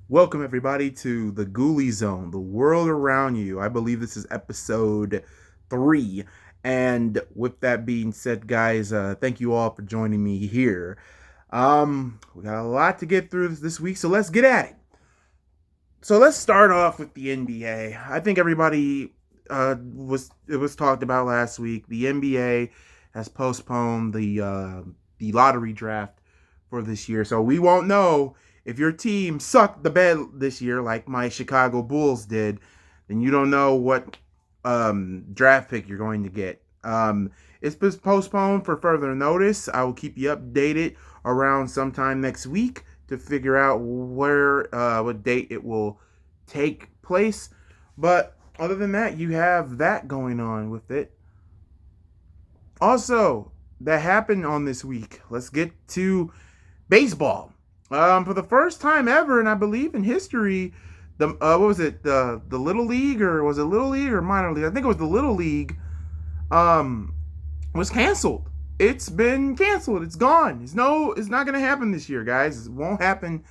Welcome, everybody, to the Gooliezone, the world around you. I believe this is episode 3. And with that being said, guys, thank you all for joining me here. We got a lot to get through this week, so let's get at it. So let's start off with the NBA. I think everybody was talked about last week. The NBA has postponed the lottery draft for this year, so we won't know if your team sucked the bed this year, like my Chicago Bulls did. Then you don't know what draft pick you're going to get. It's been postponed for further notice. I will keep you updated around sometime next week to figure out what date it will take place. But other than that, you have that going on with it. Also, that happened on this week. Let's get to baseball. For the first time ever, and I believe in history, the what was it, the little league, or was it little league or minor league? I think it was the little league. Um, was canceled. It's been canceled. It's gone. It's not gonna happen this year, guys. It won't happen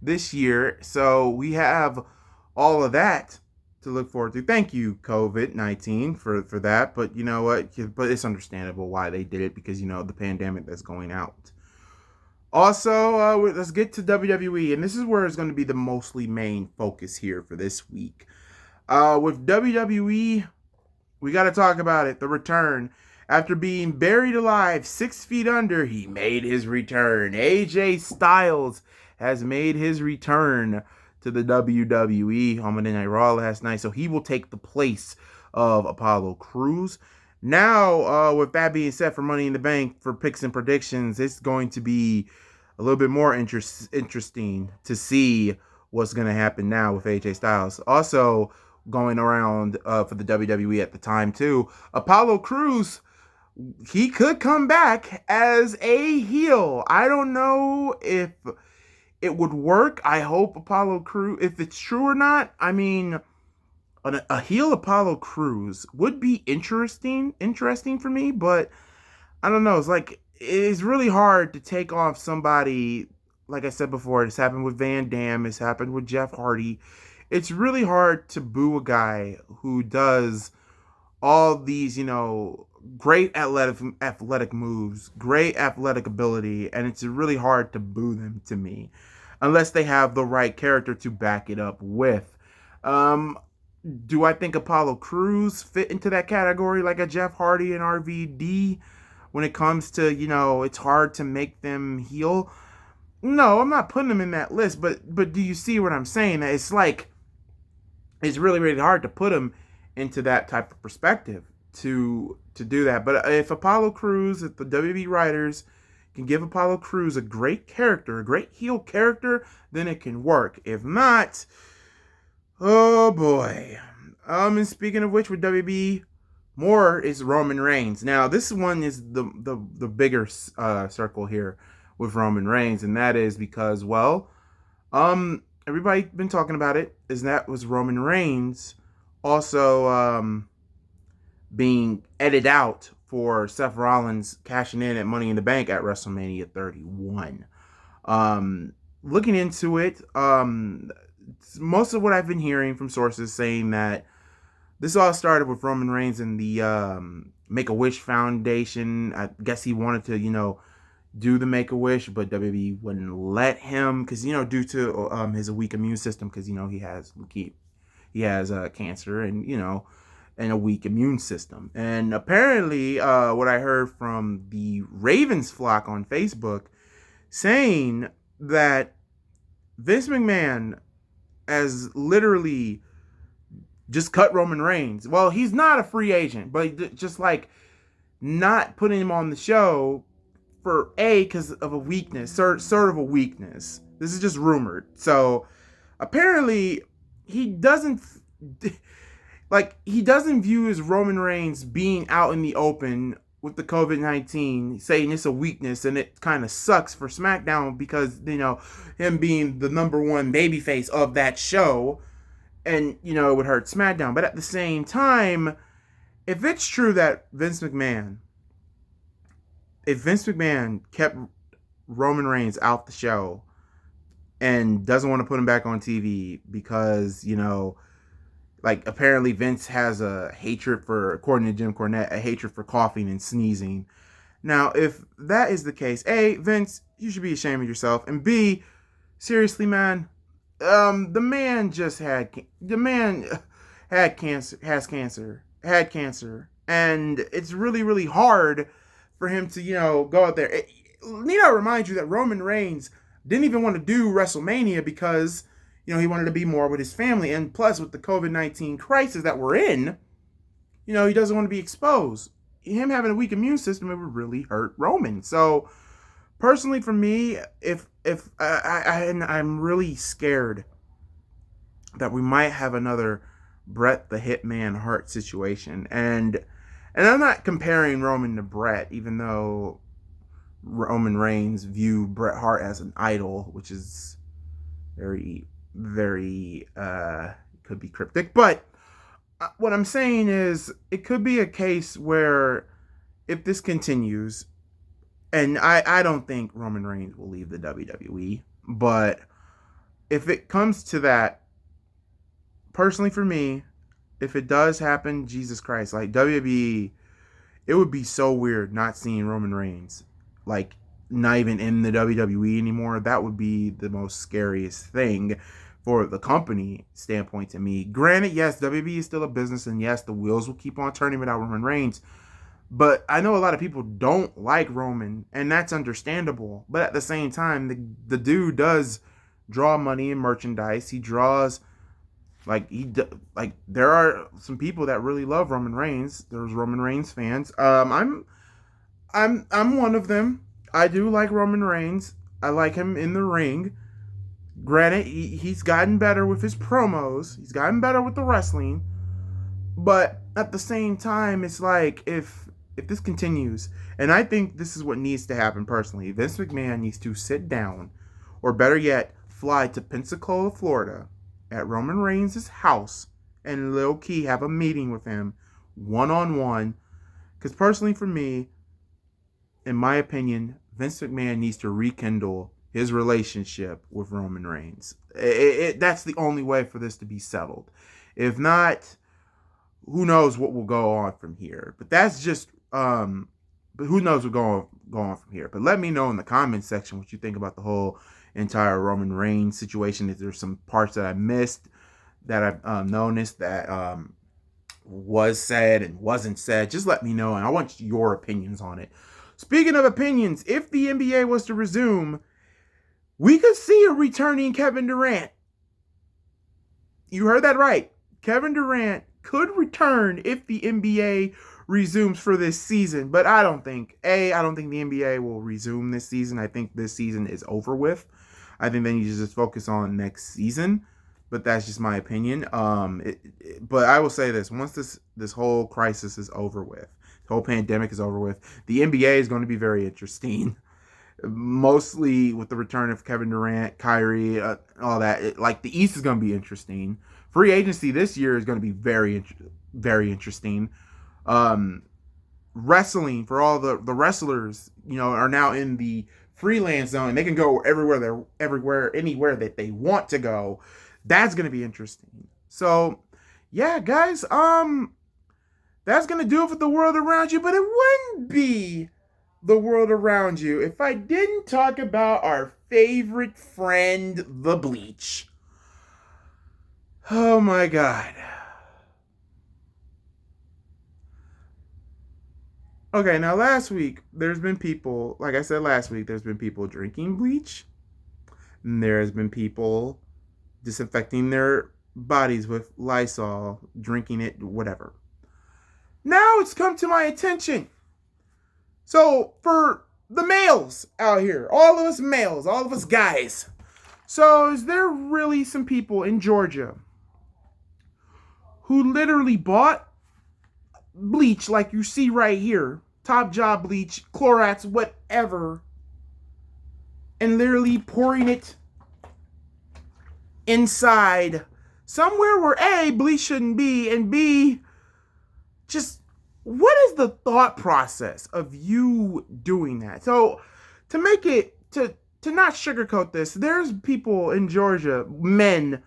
this year. So we have all of that to look forward to. Thank you, COVID-19, for that. But you know what? But it's understandable why they did it, because the pandemic that's going out. Also, let's get to WWE, and this is where it's going to be the mostly main focus here for this week. With WWE, we got to talk about it. The return. After being buried alive 6 feet under, he made his return. AJ Styles has made his return to the WWE on Monday Night Raw last night, so he will take the place of Apollo Crews. Now, with that being said, for Money in the Bank, for picks and predictions, it's going to be a little bit more interesting to see what's going to happen now with AJ Styles. Also, going around for the WWE at the time, too, Apollo Crews, he could come back as a heel. I don't know if it would work. I hope Apollo Crews, if it's true or not, I mean, a heel Apollo Crews would be interesting for me, but I don't know. It's really hard to take off somebody. Like I said before, it's happened with Van Dam, it's happened with Jeff Hardy. It's really hard to boo a guy who does all these, great athletic moves, great athletic ability, and it's really hard to boo them, to me, unless they have the right character to back it up with. Um, do I think Apollo Crews fit into that category, like a Jeff Hardy and RVD? When it comes to, it's hard to make them heel. No, I'm not putting them in that list, but do you see what I'm saying? It's really, really hard to put them into that type of perspective to do that. But if Apollo Crews, if the WWE writers can give Apollo Crews a great character, a great heel character, then it can work. If not, oh boy. And speaking of which, with WB, more is Roman Reigns. Now, this one is the bigger circle here with Roman Reigns, and that is because, well, everybody been talking about it, is that was Roman Reigns also being edited out for Seth Rollins cashing in at Money in the Bank at WrestleMania 31. Looking into it, most of what I've been hearing from sources saying that this all started with Roman Reigns and the Make-A-Wish Foundation. I guess he wanted to, do the Make-A-Wish, but WWE wouldn't let him because, due to his weak immune system, because, he has cancer, and a weak immune system. And apparently, what I heard from the Ravens flock on Facebook saying that Vince McMahon has literally just cut Roman Reigns. Well, he's not a free agent, but just like not putting him on the show for because of a weakness, sort of a weakness. This is just rumored. So apparently he doesn't view his Roman Reigns being out in the open with the COVID-19, saying it's a weakness, and it kind of sucks for SmackDown because him being the number one babyface of that show. And, it would hurt SmackDown. But at the same time, if it's true that if Vince McMahon kept Roman Reigns out the show, and doesn't want to put him back on TV because, like apparently Vince has a hatred for, according to Jim Cornette, a hatred for coughing and sneezing. Now, if that is the case, A, Vince, you should be ashamed of yourself, and B, seriously, man, the man had cancer, and it's really, really hard for him to, go out there. Need I remind you that Roman Reigns didn't even want to do WrestleMania because, he wanted to be more with his family, and plus with the COVID-19 crisis that we're in, he doesn't want to be exposed. Him having a weak immune system, it would really hurt Roman. So, personally, for me, if I'm really scared that we might have another Bret the Hitman Hart situation, and I'm not comparing Roman to Bret, even though Roman Reigns view Bret Hart as an idol, which is very, very could be cryptic, but what I'm saying is it could be a case where if this continues, and I don't think Roman Reigns will leave the WWE, but if it comes to that, personally for me, if it does happen, Jesus Christ, like WWE, it would be so weird not seeing Roman Reigns, like not even in the WWE anymore. That would be the most scariest thing for the company standpoint to me. Granted, yes, WWE is still a business, and yes, the wheels will keep on turning without Roman Reigns. But I know a lot of people don't like Roman, and that's understandable. But at the same time, the dude does draw money and merchandise. He draws, there are some people that really love Roman Reigns. There's Roman Reigns fans. I'm one of them. I do like Roman Reigns. I like him in the ring. Granted, he's gotten better with his promos. He's gotten better with the wrestling. But at the same time, it's like if this continues, and I think this is what needs to happen personally, Vince McMahon needs to sit down, or better yet, fly to Pensacola, Florida, at Roman Reigns' house, and low-key have a meeting with him, one-on-one. Because personally for me, in my opinion, Vince McMahon needs to rekindle his relationship with Roman Reigns. That's the only way for this to be settled. If not, who knows what will go on from here. But that's just, but who knows what will go on from here. But let me know in the comments section what you think about the whole entire Roman Reigns situation. If there's some parts that I missed, that I've noticed that was said and wasn't said, just let me know, and I want your opinions on it. Speaking of opinions, if the NBA was to resume, we could see a returning Kevin Durant. You heard that right. Kevin Durant could return if the NBA resumes for this season. But I don't think the NBA will resume this season. I think this season is over with. I think they need to just focus on next season. But that's just my opinion. But I will say this. Once this whole crisis is over with, the whole pandemic is over with, the NBA is going to be very interesting. Mostly with the return of Kevin Durant, Kyrie, all that. Like, the East is going to be interesting. Free agency this year is going to be very, very interesting. Wrestling, for all the wrestlers, are now in the freelance zone. They can go anywhere that they want to go. That's going to be interesting. So, yeah, guys, that's going to do it for the world around you, but it wouldn't be the world around you if I didn't talk about our favorite friend, the Bleach. Oh my God. Okay, now last week, there's been people, like I said last week, there's been people drinking bleach. And there's been people disinfecting their bodies with Lysol, drinking it, whatever. Now it's come to my attention. So, for the males out here, all of us males, all of us guys, so is there really some people in Georgia who literally bought bleach like you see right here, Top Job bleach, Clorox, whatever, and literally pouring it inside somewhere where A, bleach shouldn't be, and B, just what is the thought process of you doing that? So to to not sugarcoat this, there's people in Georgia, men,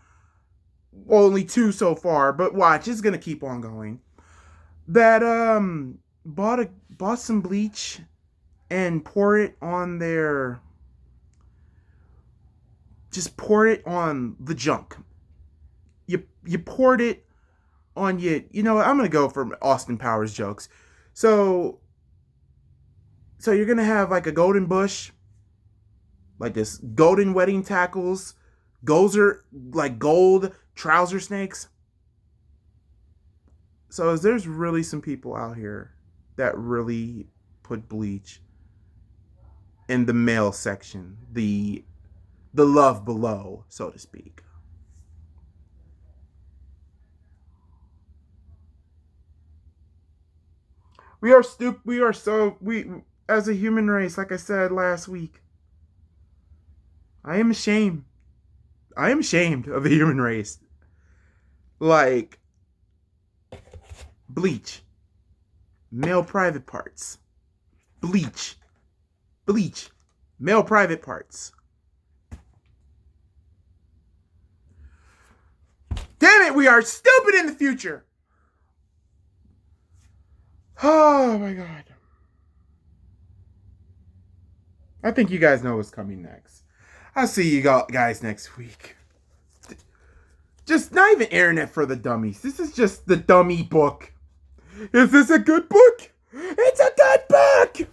only 2 so far, but watch, it's gonna keep on going, that bought some bleach and poured it on just pour it on the junk. You poured it on you know what, I'm gonna go for Austin Powers jokes. So you're gonna have like a golden bush, like this golden wedding tackles, gozer like gold trouser snakes. So there's really some people out here that really put bleach in the male section, the love below, so to speak. We are stupid. We as a human race, like I said last week, I am ashamed. I am ashamed of the human race. Like bleach, male private parts. Bleach, male private parts. Damn it, we are stupid in the future. Oh my god. I think you guys know what's coming next. I'll see you guys next week. Just not even internet for the dummies. This is just the dummy book. Is this a good book? It's a good book!